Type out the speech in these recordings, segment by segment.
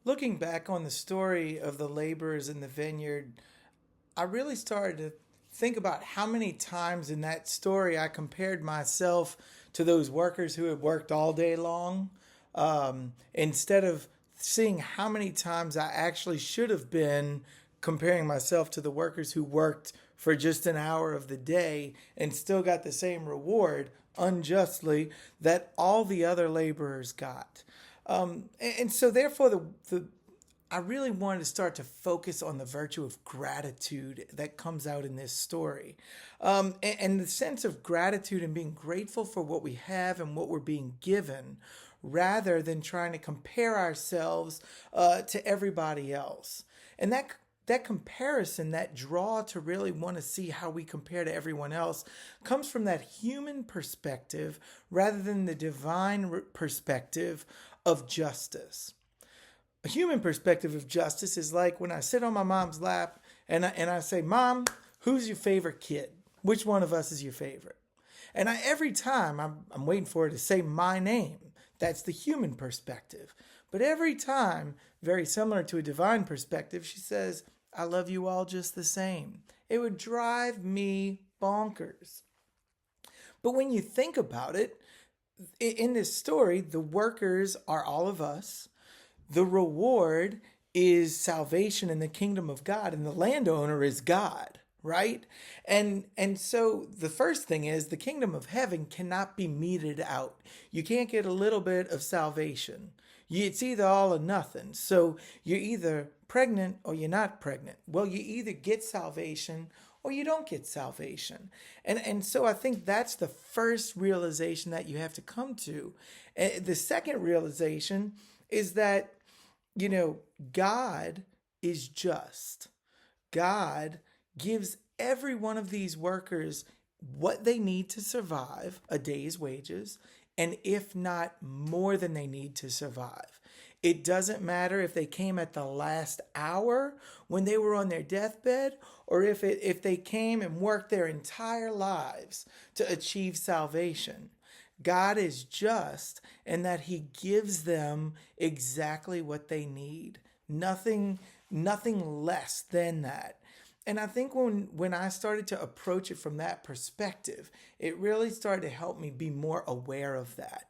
Looking back on the story of the laborers in the vineyard, I really started to think about how many times in that story I compared myself to those workers who had worked all day long, instead of seeing how many times I actually should have been comparing myself to the workers who worked for just an hour of the day and still got the same reward unjustly that all the other laborers got. And so therefore the I really wanted to start to focus on the virtue of gratitude that comes out in this story. And the sense of gratitude and being grateful for what we have and what we're being given, rather than trying to compare ourselves to everybody else. And that comparison, that draw to really want to see how we compare to everyone else, comes from that human perspective rather than the divine perspective of justice. A human perspective of justice is like when I sit on my mom's lap and I say, Mom, who's your favorite kid? Which one of us is your favorite? And every time I'm waiting for her to say my name. That's the human perspective. But every time, very similar to a divine perspective, she says, I love you all just the same. It would drive me bonkers. But when you think about it, in this story, the workers are all of us. The reward is salvation in the kingdom of God, and the landowner is God, right? And so the first thing is the kingdom of heaven cannot be meted out. You can't get a little bit of salvation. It's either all or nothing. So you're either pregnant or you're not pregnant. Well, you either get salvation or you don't get salvation. And so I think that's the first realization that you have to come to. The second realization is that, God is just. God gives every one of these workers what they need to survive, a day's wages, and if not more than they need to survive. It doesn't matter if they came at the last hour when they were on their deathbed, or if they came and worked their entire lives to achieve salvation. God is just in that he gives them exactly what they need. Nothing less than that. And I think when I started to approach it from that perspective, it really started to help me be more aware of that.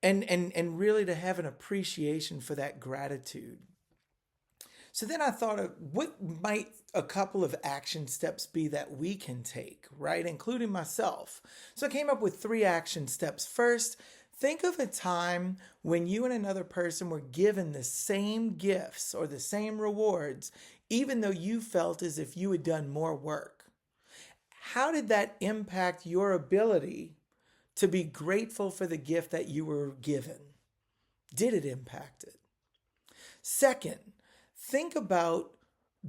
And really to have an appreciation for that gratitude. So then I thought of what might a couple of action steps be that we can take, right? Including myself. So I came up with 3 action steps. First, think of a time when you and another person were given the same gifts or the same rewards, even though you felt as if you had done more work. How did that impact your ability to be grateful for the gift that you were given? Did it impact it? Second, think about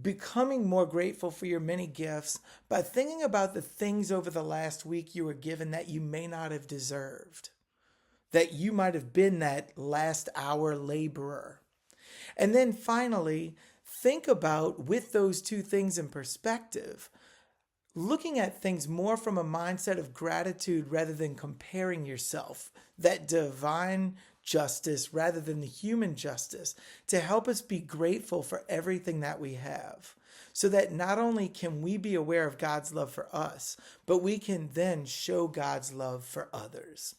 becoming more grateful for your many gifts by thinking about the things over the last week you were given that you may not have deserved, that you might have been that last hour laborer. And then finally, think about, with those 2 things in perspective, looking at things more from a mindset of gratitude rather than comparing yourself, that divine justice rather than the human justice, to help us be grateful for everything that we have, so that not only can we be aware of God's love for us, but we can then show God's love for others.